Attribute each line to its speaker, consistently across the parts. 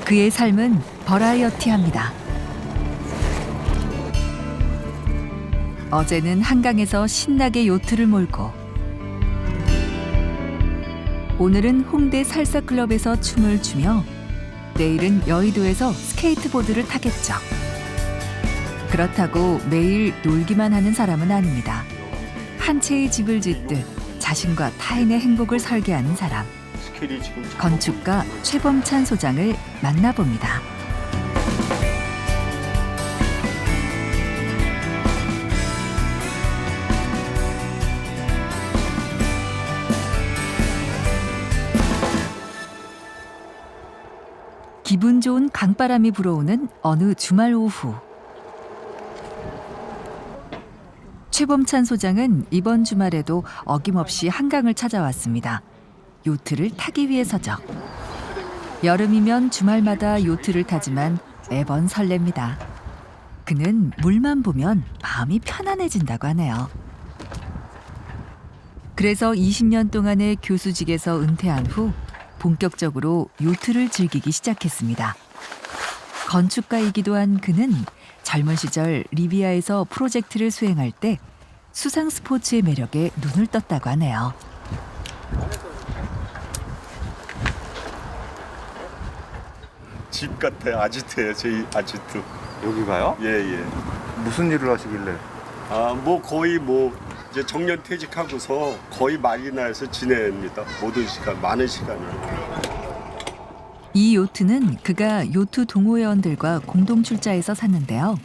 Speaker 1: 그의 삶은 버라이어티합니다. 어제는 한강에서 신나게 요트를 몰고, 오늘은 홍대 살사 클럽에서 춤을 추며, 내일은 여의도에서 스케이트보드를 타겠죠. 그렇다고 매일 놀기만 하는 사람은 아닙니다. 한 채의 집을 짓듯 자신과 타인의 행복을 설계하는 사람. 건축가 최범찬 소장을 만나봅니다. 기분 좋은 강바람이 불어오는 어느 주말 오후. 최범찬 소장은 이번 주말에도 어김없이 한강을 찾아왔습니다. 요트를 타기 위해서죠. 여름이면 주말마다 요트를 타지만 매번 설렙니다. 그는 물만 보면 마음이 편안해진다고 하네요. 그래서 20년 동안의 교수직에서 은퇴한 후 본격적으로 요트를 즐기기 시작했습니다. 건축가이기도 한 그는 젊은 시절 리비아에서 프로젝트를 수행할 때 수상 스포츠의 매력에 눈을 떴다고 하네요.
Speaker 2: 집 같아요. 아지트예요. 제 아지트.
Speaker 3: 여기가요?
Speaker 2: 예.
Speaker 3: 무슨 일을 하시길래?
Speaker 2: 거의 이제 정년 퇴직하고서 거의 마리나에서 지냅니다. 모든 시간, 많은 시간을.
Speaker 1: 이 요트는 그가 요트 동호회원들과 공동 출자해서 샀는데요.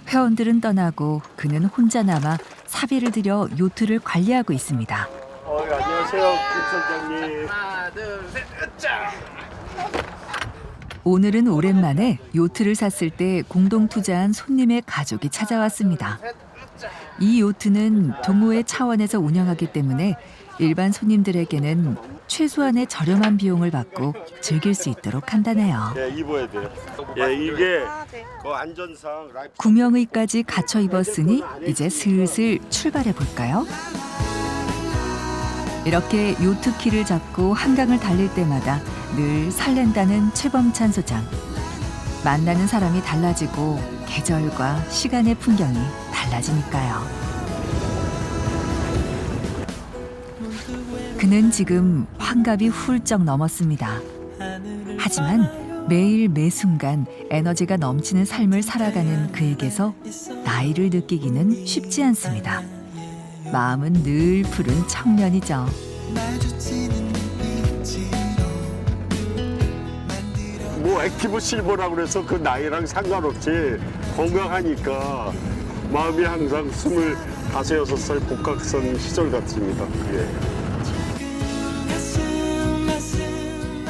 Speaker 1: 회원들은 떠나고 그는 혼자 남아 사비를 들여 요트를 관리하고 있습니다.
Speaker 2: 안녕하세요, 김 선장님.
Speaker 4: 하나, 둘, 셋, 짜!
Speaker 1: 오늘은 오랜만에 요트를 샀을 때 공동 투자한 손님의 가족이 찾아왔습니다. 이 요트는 동호회 차원에서 운영하기 때문에 일반 손님들에게는 최소한의 저렴한 비용을 받고 즐길 수 있도록 한다네요.
Speaker 2: 예, 입어야 돼요. 예, 이게 그 안전상 라이프.
Speaker 1: 구명의까지 갖춰 입었으니 이제 슬슬 출발해 볼까요? 이렇게 요트키를 잡고 한강을 달릴 때마다 늘 설렌다는 최범찬 소장. 만나는 사람이 달라지고 계절과 시간의 풍경이 달라지니까요. 그는 지금 환갑이 훌쩍 넘었습니다. 하지만 매일 매순간 에너지가 넘치는 삶을 살아가는 그에게서 나이를 느끼기는 쉽지 않습니다. 마음은 늘 푸른 청년이죠.
Speaker 2: 액티브 실버라고 그래서 그 나이랑 상관없이 건강하니까 마음이 항상 25, 6살 복각선 시절 같습니다. 예.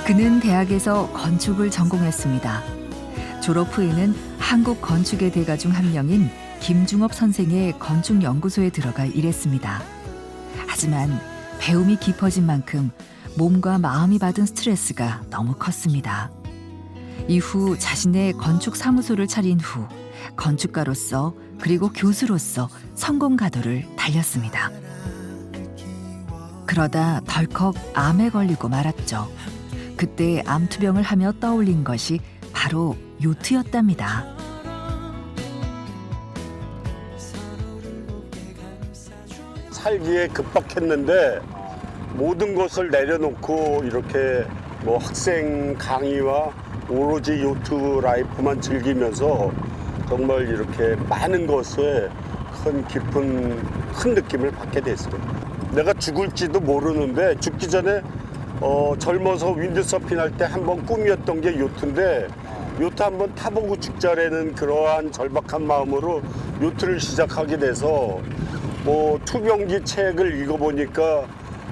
Speaker 1: 그는 대학에서 건축을 전공했습니다. 졸업 후에는 한국 건축의 대가 중 한 명인 김중업 선생의 건축연구소에 들어가 일했습니다. 하지만 배움이 깊어진 만큼 몸과 마음이 받은 스트레스가 너무 컸습니다. 이후 자신의 건축 사무소를 차린 후 건축가로서 그리고 교수로서 성공 가도를 달렸습니다. 그러다 덜컥 암에 걸리고 말았죠. 그때 암투병을 하며 떠올린 것이 바로 요트였답니다.
Speaker 2: 살기에 급박했는데 모든 것을 내려놓고 이렇게 학생 강의와 오로지 요트 라이프만 즐기면서 정말 이렇게 많은 것에 큰 느낌을 받게 됐어요. 내가 죽을지도 모르는데 죽기 전에 젊어서 윈드서핑할 때 한번 꿈이었던 게 요트인데 요트 한번 타보고 죽자라는 그러한 절박한 마음으로 요트를 시작하게 돼서 투병기 책을 읽어보니까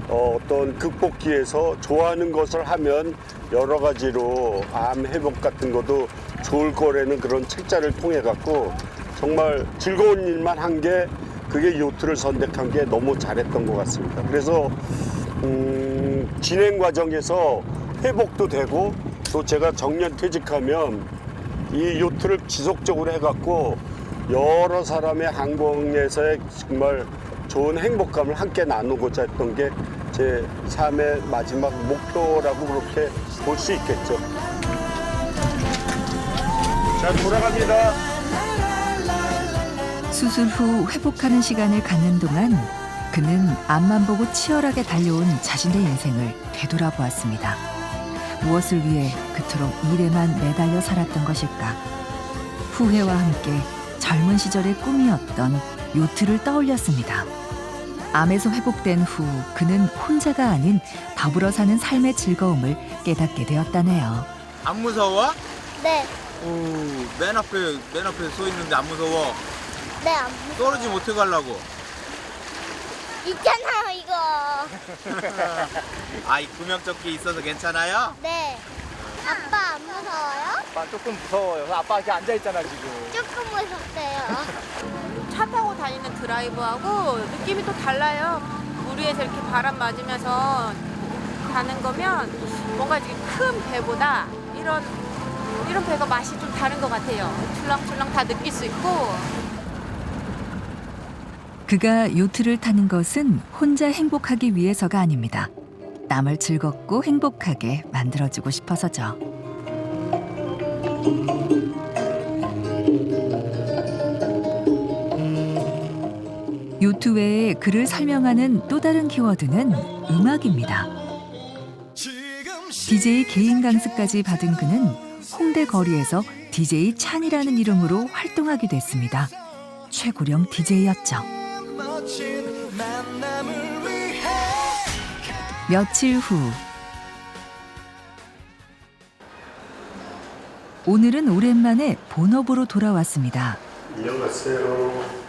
Speaker 2: 어떤 극복기에서 좋아하는 것을 하면 여러 가지로 암 회복 같은 것도 좋을 거라는 그런 책자를 통해 갖고 정말 즐거운 일만 한 게 그게 요트를 선택한 게 너무 잘했던 것 같습니다. 그래서 진행 과정에서 회복도 되고 또 제가 정년 퇴직하면 이 요트를 지속적으로 해갖고 여러 사람의 항공에서의 정말 좋은 행복감을 함께 나누고자 했던 게 제 삶의 마지막 목표라고 그렇게 볼 수 있겠죠. 자, 돌아갑니다.
Speaker 1: 수술 후 회복하는 시간을 갖는 동안 그는 앞만 보고 치열하게 달려온 자신의 인생을 되돌아보았습니다. 무엇을 위해 그토록 일에만 매달려 살았던 것일까? 후회와 함께 젊은 시절의 꿈이었던 요트를 떠올렸습니다. 암에서 회복된 후 그는 혼자가 아닌 더불어 사는 삶의 즐거움을 깨닫게 되었다네요.
Speaker 4: 안 무서워?
Speaker 5: 네,
Speaker 4: 맨 앞에 서 있는데 안 무서워?
Speaker 5: 네, 안 무서워요.
Speaker 4: 떨어지면 어떻게 하려고?
Speaker 5: 있잖아요, 이거.
Speaker 4: 아, 이 구명조끼 있어서 괜찮아요?
Speaker 5: 네. 아빠 안 무서워요?
Speaker 6: 아빠 조금 무서워요. 아빠 이렇게 앉아있잖아 지금.
Speaker 5: 조금 무섭대요.
Speaker 7: 차 타고 다니는 드라이브하고 느낌이 또 달라요. 물 위에서 이렇게 바람 맞으면서 가는 거면 뭔가 이렇게 큰 배보다 이런 배가 맛이 좀 다른 것 같아요. 출렁출렁 다 느낄 수 있고.
Speaker 1: 그가 요트를 타는 것은 혼자 행복하기 위해서가 아닙니다. 남을 즐겁고 행복하게 만들어주고 싶어서죠. 요트 외에 그를 설명하는 또 다른 키워드는 음악입니다. DJ 개인 강습까지 받은 그는 홍대 거리에서 DJ 찬이라는 이름으로 활동하기도 했습니다. 최고령 DJ였죠. 며칠 후 오늘은 오랜만에 본업으로 돌아왔습니다.
Speaker 2: 안녕하세요.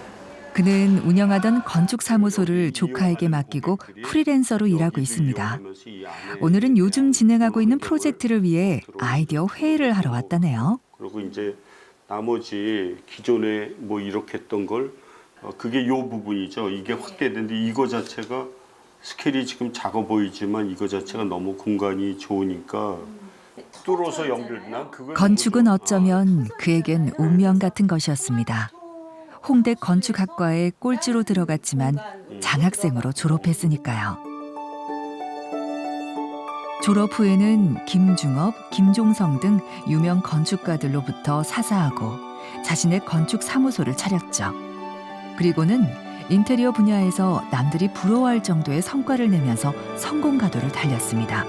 Speaker 1: 그는 운영하던 건축사무소를 조카에게 맡기고 프리랜서로 일하고 있습니다. 오늘은 요즘 진행하고 있는 프로젝트를 위해 아이디어 회의를 하러 왔다네요.
Speaker 2: 그리고 이제 나머지 기존에 뭐 이렇게 했던 걸 그게 요 부분이죠. 이게 확대되는데 이거 자체가 스케일이 지금 작아 보이지만 이거 자체가 너무 공간이 좋으니까 뚫어서 연결나 그걸
Speaker 1: 건축은 어쩌면 그에겐 운명 같은 것이었습니다. 홍대 건축학과에 꼴찌로 들어갔지만 장학생으로 졸업했으니까요. 졸업 후에는 김중업, 김종성 등 유명 건축가들로부터 사사하고 자신의 건축 사무소를 차렸죠. 그리고는 인테리어 분야에서 남들이 부러워할 정도의 성과를 내면서 성공 가도를 달렸습니다.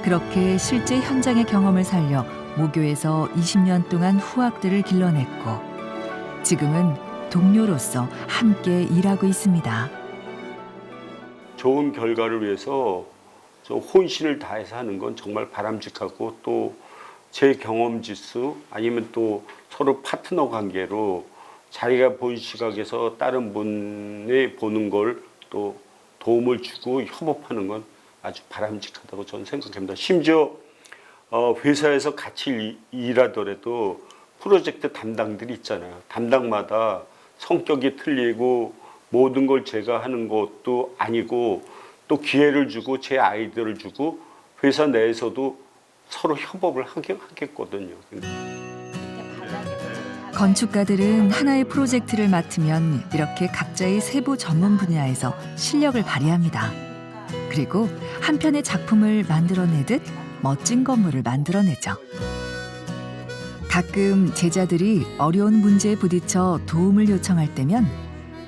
Speaker 1: 그렇게 실제 현장의 경험을 살려 모교에서 20년 동안 후학들을 길러냈고 지금은 동료로서 함께 일하고 있습니다.
Speaker 2: 좋은 결과를 위해서 저 혼신을 다해서 하는 건 정말 바람직하고 또 제 경험 지수 아니면 또 서로 파트너 관계로 자기가 본 시각에서 다른 분이 보는 걸 또 도움을 주고 협업하는 건 아주 바람직하다고 저는 생각합니다. 심지어 회사에서 같이 일하더라도 프로젝트 담당들이 있잖아요. 담당마다 성격이 틀리고 모든 걸 제가 하는 것도 아니고 또 기회를 주고 제 아이디어를 주고 회사 내에서도 서로 협업을 하겠거든요.
Speaker 1: 건축가들은 하나의 프로젝트를 맡으면 이렇게 각자의 세부 전문 분야에서 실력을 발휘합니다. 그리고 한 편의 작품을 만들어내듯 멋진 건물을 만들어내죠. 가끔 제자들이 어려운 문제에 부딪혀 도움을 요청할 때면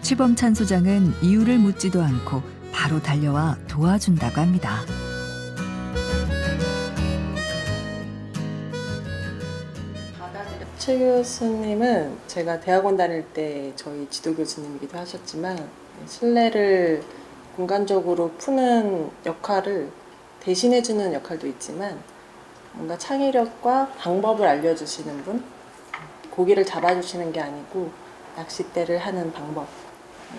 Speaker 1: 최범찬 소장은 이유를 묻지도 않고 바로 달려와 도와준다고 합니다.
Speaker 8: 최 교수님은 제가 대학원 다닐 때 저희 지도 교수님이기도 하셨지만 신뢰를 공간적으로 푸는 역할을 대신해주는 역할도 있지만 뭔가 창의력과 방법을 알려주시는 분, 고기를 잡아주시는 게 아니고 낚싯대를 하는 방법,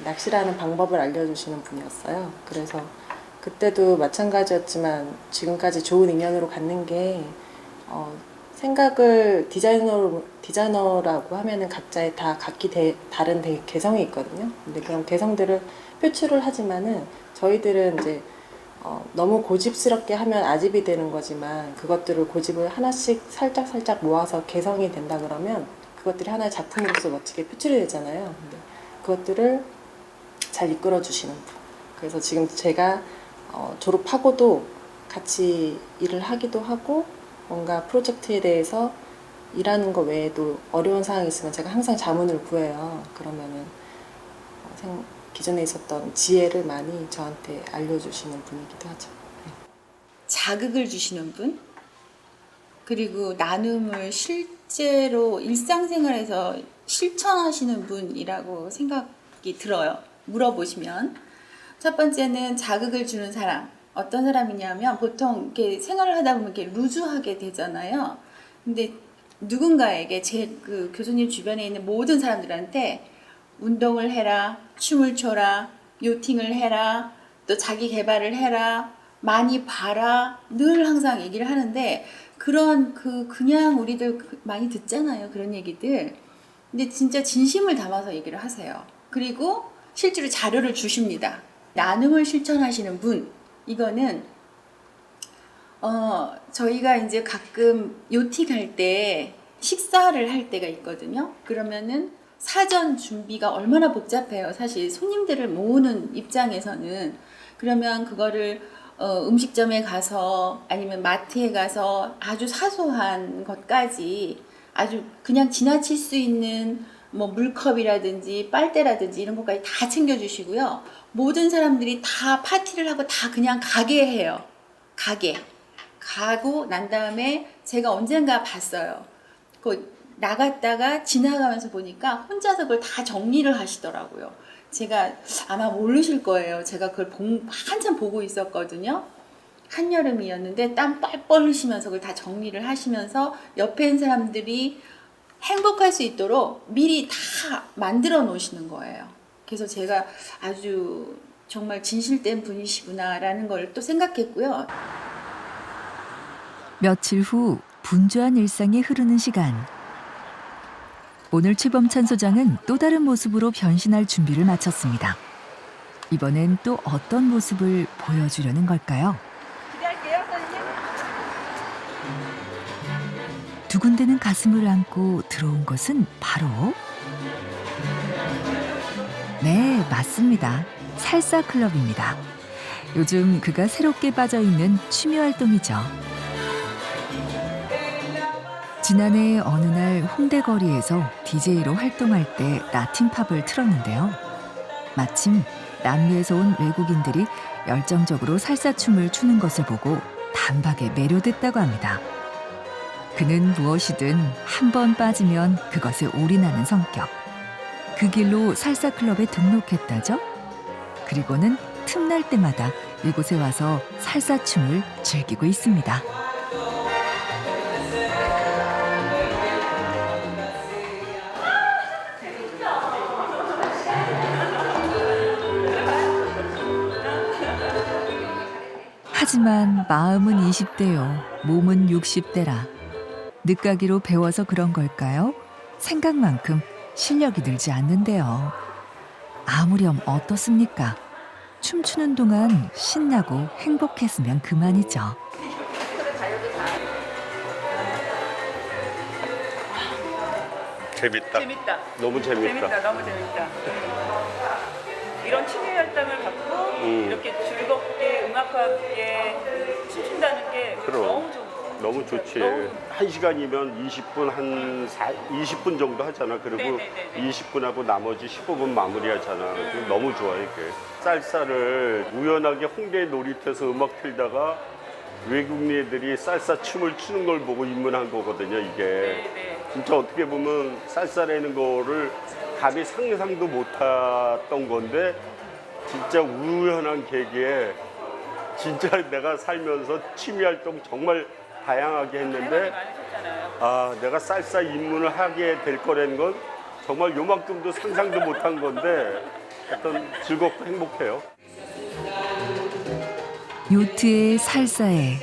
Speaker 8: 낚시라는 방법을 알려주시는 분이었어요. 그래서 그때도 마찬가지였지만 지금까지 좋은 인연으로 갖는 게 생각을 디자이너라고 하면은 각자의 다 각기 다른 개성이 있거든요. 근데 그런 개성들을 표출을 하지만은 저희들은 이제 너무 고집스럽게 하면 아집이 되는 거지만 그것들을 고집을 하나씩 살짝 모아서 개성이 된다 그러면 그것들이 하나의 작품으로서 멋지게 표출이 되잖아요. 근데 그것들을 잘 이끌어 주시는 분. 그래서 지금 제가 졸업하고도 같이 일을 하기도 하고 뭔가 프로젝트에 대해서 일하는 거 외에도 어려운 상황이 있으면 제가 항상 자문을 구해요. 그러면은 기존에 있었던 지혜를 많이 저한테 알려주시는 분이기도 하죠.
Speaker 9: 자극을 주시는 분, 그리고 나눔을 실제로 일상생활에서 실천하시는 분이라고 생각이 들어요. 물어보시면. 첫 번째는 자극을 주는 사람. 어떤 사람이냐면 보통 이렇게 생활을 하다 보면 이렇게 루즈하게 되잖아요. 근데 누군가에게 제 그 교수님 주변에 있는 모든 사람들한테 운동을 해라, 춤을 춰라, 요팅을 해라, 또 자기 개발을 해라, 많이 봐라, 늘 항상 얘기를 하는데 그런 그냥 우리들 많이 듣잖아요. 그런 얘기들. 근데 진짜 진심을 담아서 얘기를 하세요. 그리고 실제로 자료를 주십니다. 나눔을 실천하시는 분, 이거는 저희가 이제 가끔 요팅할 때 식사를 할 때가 있거든요. 그러면은 사전 준비가 얼마나 복잡해요. 사실 손님들을 모으는 입장에서는. 그러면 그거를 음식점에 가서 아니면 마트에 가서 아주 사소한 것까지 아주 그냥 지나칠 수 있는 뭐 물컵이라든지 빨대라든지 이런 것까지 다 챙겨주시고요. 모든 사람들이 다 파티를 하고 다 그냥 가게 해요. 가고 난 다음에 제가 언젠가 봤어요. 나갔다가 지나가면서 보니까 혼자서 그걸 다 정리를 하시더라고요. 제가 아마 모르실 거예요. 제가 그걸 한참 보고 있었거든요. 한여름이었는데 땀 뻘뻘 흘리시면서 그걸 다 정리를 하시면서 옆에 있는 사람들이 행복할 수 있도록 미리 다 만들어 놓으시는 거예요. 그래서 제가 아주 정말 진실된 분이시구나라는 걸 또 생각했고요.
Speaker 1: 며칠 후 분주한 일상이 흐르는 시간. 오늘 최범찬 소장은 또 다른 모습으로 변신할 준비를 마쳤습니다. 이번엔 또 어떤 모습을 보여주려는 걸까요?
Speaker 9: 기대할게요, 선생님.
Speaker 1: 두근대는 가슴을 안고 들어온 것은 바로 네, 맞습니다. 살사 클럽입니다. 요즘 그가 새롭게 빠져있는 취미 활동이죠. 지난해 어느 날 홍대 거리에서 DJ로 활동할 때 라틴팝을 틀었는데요. 마침 남미에서 온 외국인들이 열정적으로 살사춤을 추는 것을 보고 단박에 매료됐다고 합니다. 그는 무엇이든 한 번 빠지면 그것에 올인하는 성격. 그 길로 살사 클럽에 등록했다죠. 그리고는 틈날 때마다 이곳에 와서 살사춤을 즐기고 있습니다. 하지만 마음은 20대요, 몸은 60대라. 늦가기로 배워서 그런 걸까요? 생각만큼 실력이 늘지 않는데요. 아무렴 어떻습니까? 춤추는 동안 신나고 행복했으면 그만이죠.
Speaker 2: 재밌다. 너무 재밌다.
Speaker 10: 너무 재밌다. 이런 취미 활동을 갖고 이렇게 즐겁게 음악과 함께 춤춘다는 게
Speaker 2: 그럼.
Speaker 10: 너무 좋은 거.
Speaker 2: 너무 좋지. 1시간이면 20분 정도 하잖아. 그리고
Speaker 10: 네네네네.
Speaker 2: 20분 하고 나머지 15분 마무리하잖아. 너무 좋아 이게. 쌀쌀을 우연하게 홍대 놀이터에서 음악 틀다가 외국인 애들이 쌀쌀 춤을 추는 걸 보고 입문한 거거든요. 이게
Speaker 10: 네네.
Speaker 2: 진짜 어떻게 보면 쌀쌀하는 거를 감히 상상도 못했던 건데 진짜 우연한 계기에 진짜 내가 살면서 취미 활동 정말 다양하게 했는데 내가 쌀쌀 입문을 하게 될 거라는 건 정말 요만큼도 상상도 못한 건데 어떤 즐겁고 행복해요.
Speaker 1: 요트에 살사에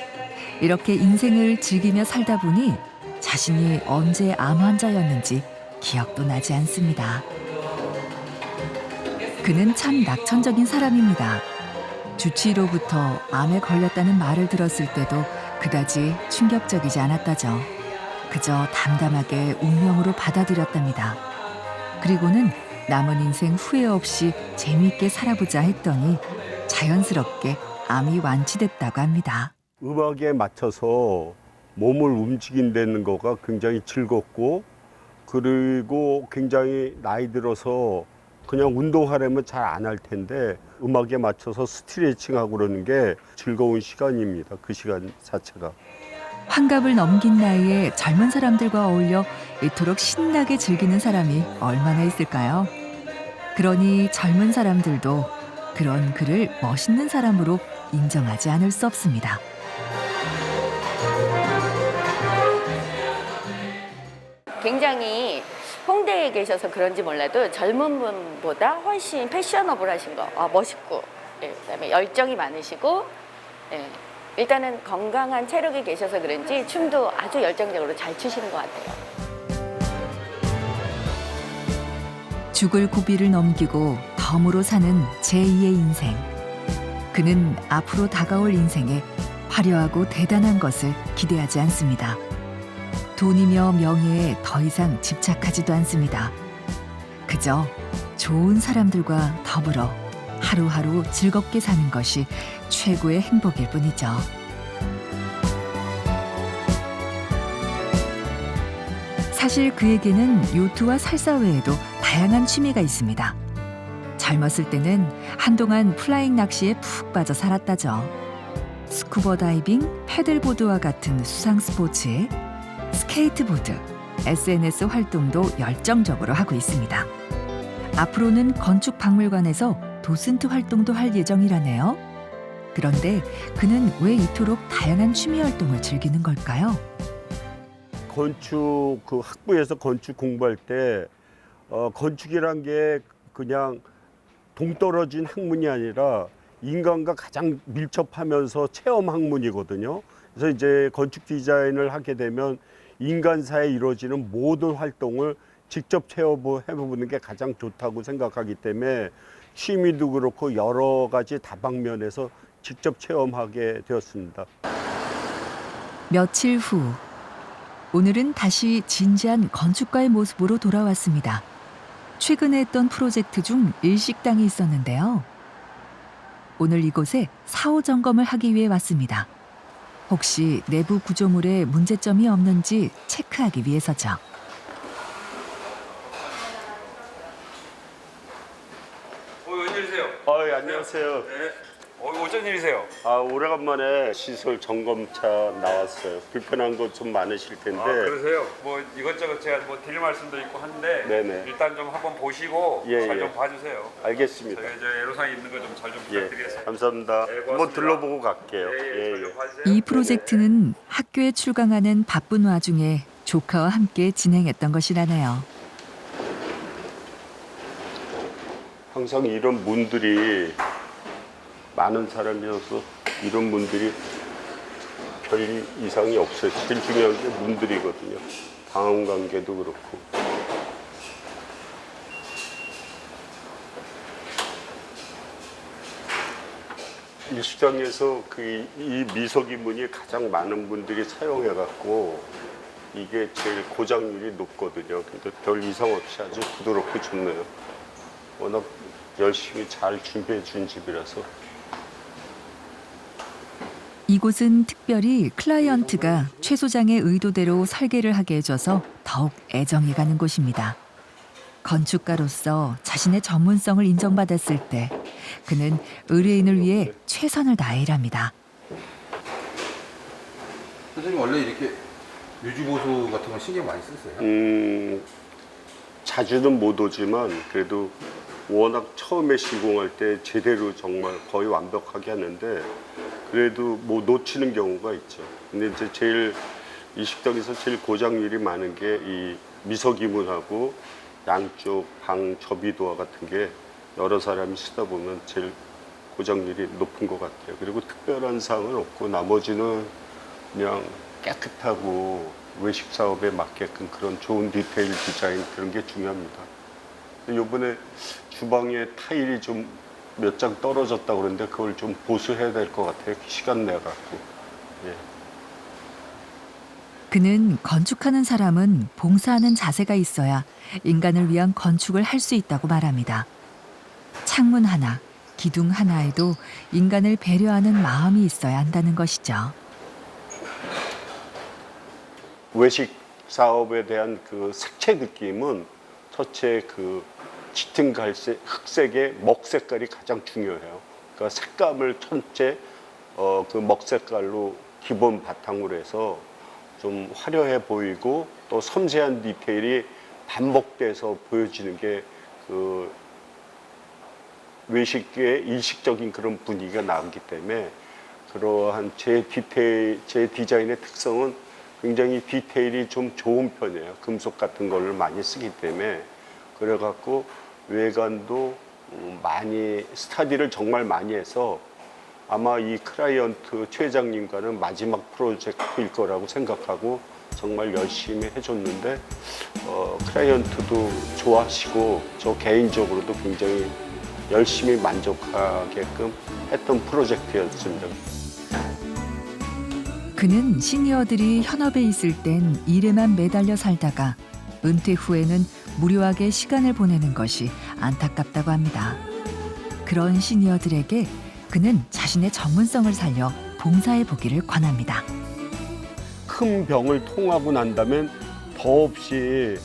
Speaker 1: 이렇게 인생을 즐기며 살다 보니 자신이 언제 암 환자였는지 기억도 나지 않습니다. 그는 참 낙천적인 사람입니다. 주치의로부터 암에 걸렸다는 말을 들었을 때도 그다지 충격적이지 않았다죠. 그저 담담하게 운명으로 받아들였답니다. 그리고는 남은 인생 후회 없이 재미있게 살아보자 했더니 자연스럽게 암이 완치됐다고 합니다.
Speaker 2: 음악에 맞춰서 몸을 움직인다는 거가 굉장히 즐겁고 그리고 굉장히 나이 들어서 그냥 운동하려면 잘 안 할 텐데 음악에 맞춰서 스트레칭하고 그러는 게 즐거운 시간입니다. 그 시간 자체가.
Speaker 1: 환갑을 넘긴 나이에 젊은 사람들과 어울려 이토록 신나게 즐기는 사람이 얼마나 있을까요? 그러니 젊은 사람들도 그런 그를 멋있는 사람으로 인정하지 않을 수 없습니다.
Speaker 11: 굉장히 홍대에 계셔서 그런지 몰라도 젊은 분보다 훨씬 패셔너블하신 거, 멋있고, 그다음에 열정이 많으시고, 일단은 건강한 체력이 계셔서 그런지 춤도 아주 열정적으로 잘 추시는 것 같아요.
Speaker 1: 죽을 고비를 넘기고 덤으로 사는 제2의 인생. 그는 앞으로 다가올 인생에 화려하고 대단한 것을 기대하지 않습니다. 돈이며 명예에 더 이상 집착하지도 않습니다. 그저 좋은 사람들과 더불어 하루하루 즐겁게 사는 것이 최고의 행복일 뿐이죠. 사실 그에게는 요트와 살사 외에도 다양한 취미가 있습니다. 젊었을 때는 한동안 플라잉 낚시에 푹 빠져 살았다죠. 스쿠버 다이빙, 패들보드와 같은 수상 스포츠에 스케이트보드, SNS 활동도 열정적으로 하고 있습니다. 앞으로는 건축박물관에서 도슨트 활동도 할 예정이라네요. 그런데 그는 왜 이토록 다양한 취미 활동을 즐기는 걸까요?
Speaker 2: 건축 그 학부에서 건축 공부할 때 건축이란 게 그냥 동떨어진 학문이 아니라 인간과 가장 밀접하면서 체험 학문이거든요. 그래서 이제 건축 디자인을 하게 되면 인간사에 이루어지는 모든 활동을 직접 체험해보는 게 가장 좋다고 생각하기 때문에 취미도 그렇고 여러 가지 다방면에서 직접 체험하게 되었습니다.
Speaker 1: 며칠 후 오늘은 다시 진지한 건축가의 모습으로 돌아왔습니다. 최근에 했던 프로젝트 중 일식당이 있었는데요. 오늘 이곳에 사후 점검을 하기 위해 왔습니다. 혹시 내부 구조물에 문제점이 없는지 체크하기 위해서죠.
Speaker 4: 웬일이세요?
Speaker 2: 예, 안녕하세요.
Speaker 4: 네. 어쩐 일이세요?
Speaker 2: 오래간만에 시설 점검차 나왔어요. 불편한 거 좀 많으실 텐데.
Speaker 4: 그러세요? 뭐 이것저것 제가 뭐 드릴 말씀도 있고 한데
Speaker 2: 네네.
Speaker 4: 일단 좀 한번 보시고 잘 좀 봐주세요.
Speaker 2: 알겠습니다.
Speaker 4: 저희가 이제 애로사항 있는 거 좀 잘 좀
Speaker 2: 예,
Speaker 4: 부탁드리겠습니다.
Speaker 2: 감사합니다.
Speaker 4: 네,
Speaker 2: 한번
Speaker 4: 고맙습니다.
Speaker 2: 둘러보고 갈게요.
Speaker 4: 좀 봐주세요.
Speaker 1: 이 프로젝트는 학교에 출강하는 바쁜 와중에 조카와 함께 진행했던 것이라네요.
Speaker 2: 항상 이런 문들이 많은 사람이어서 이런 문들이 별 이상이 없어요. 제일 중요한 게 문들이거든요. 방음 관계도 그렇고. 일식장에서 이 미석이 문이 가장 많은 분들이 사용해갖고 이게 제일 고장률이 높거든요. 근데 별 이상 없이 아주 부드럽고 좋네요. 워낙 열심히 잘 준비해 준 집이라서.
Speaker 1: 이곳은 특별히 클라이언트가 최 소장의 의도대로 설계를 하게 해줘서 더욱 애정이 가는 곳입니다. 건축가로서 자신의 전문성을 인정받았을 때 그는 의뢰인을 위해 최선을 다해 일합니다.
Speaker 3: 선생님 원래 이렇게 유지보수 같은 건 신경 많이 쓰세요?
Speaker 2: 자주는 못 오지만 그래도 워낙 처음에 시공할 때 제대로 정말 거의 완벽하게 하는데 그래도 뭐 놓치는 경우가 있죠. 근데 이제 제일 이 식당에서 제일 고장률이 많은 게 이 미석이문하고 양쪽 방 접이도화 같은 게 여러 사람이 쓰다 보면 제일 고장률이 높은 것 같아요. 그리고 특별한 사항은 없고 나머지는 그냥 깨끗하고 외식 사업에 맞게끔 그런 좋은 디테일 디자인 그런 게 중요합니다. 이번에 주방에 타일이 좀 몇 장 떨어졌다고 그러는데 그걸 좀 보수해야 될 것 같아요. 시간 내갖고. 예.
Speaker 1: 그는 건축하는 사람은 봉사하는 자세가 있어야 인간을 위한 건축을 할 수 있다고 말합니다. 창문 하나, 기둥 하나에도 인간을 배려하는 마음이 있어야 한다는 것이죠.
Speaker 2: 외식 사업에 대한 그 색채 느낌은 첫째 그 짙은 갈색, 흑색의 먹 색깔이 가장 중요해요. 그러니까 색감을 첫째 그 먹 색깔로 기본 바탕으로 해서 좀 화려해 보이고 또 섬세한 디테일이 반복돼서 보여지는 게 그 외식의 일식적인 그런 분위기가 나오기 때문에 그러한 제 디자인의 특성은 굉장히 디테일이 좀 좋은 편이에요. 금속 같은 걸 많이 쓰기 때문에 그래갖고 외관도 많이 스타디를 정말 많이 해서 아마 이 클라이언트 최 회장님과는 마지막 프로젝트일 거라고 생각하고 정말 열심히 해줬는데 클라이언트도 좋아하시고 저 개인적으로도 굉장히 열심히 만족하게끔 했던 프로젝트였습니다.
Speaker 1: 그는 시니어들이 현업에 있을 땐 일에만 매달려 살다가 은퇴 후에는 무료하게 시간을 보내는 것이 안타깝다고 합니다. 그런 시니어들에게 그는 자신의 전문성을 살려 봉사해 보기를 권합니다.
Speaker 2: 큰 병을 통하고 난다면 더없이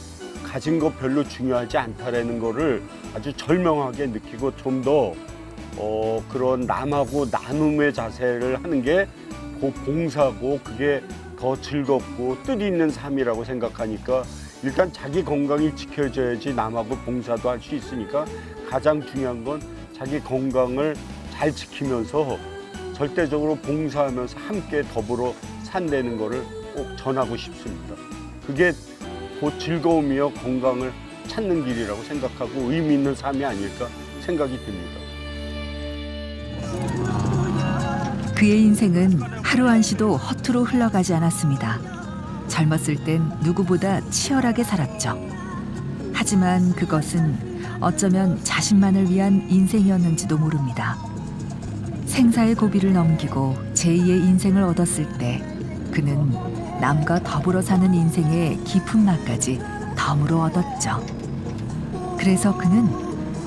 Speaker 2: 가진 거 별로 중요하지 않다라는 거를 아주 절명하게 느끼고 좀 더 그런 남하고 나눔의 자세를 하는 게 봉사고 그게 더 즐겁고 뜻 있는 삶이라고 생각하니까 일단 자기 건강이 지켜져야지 남하고 봉사도 할 수 있으니까 가장 중요한 건 자기 건강을 잘 지키면서 절대적으로 봉사하면서 함께 더불어 산다는 거를 꼭 전하고 싶습니다. 그게 곧 즐거움이요 건강을 찾는 길이라고 생각하고 의미 있는 삶이 아닐까 생각이 듭니다.
Speaker 1: 그의 인생은 하루한시도 허투루 흘러가지 않았습니다. 젊었을 땐 누구보다 치열하게 살았죠. 하지만 그것은 어쩌면 자신만을 위한 인생이었는지도 모릅니다. 생사의 고비를 넘기고 제2의 인생을 얻었을 때 그는 남과 더불어 사는 인생의 깊은 맛까지 덤으로 얻었죠. 그래서 그는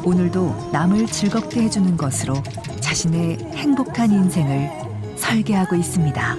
Speaker 1: 오늘도 남을 즐겁게 해주는 것으로 자신의 행복한 인생을 설계하고 있습니다.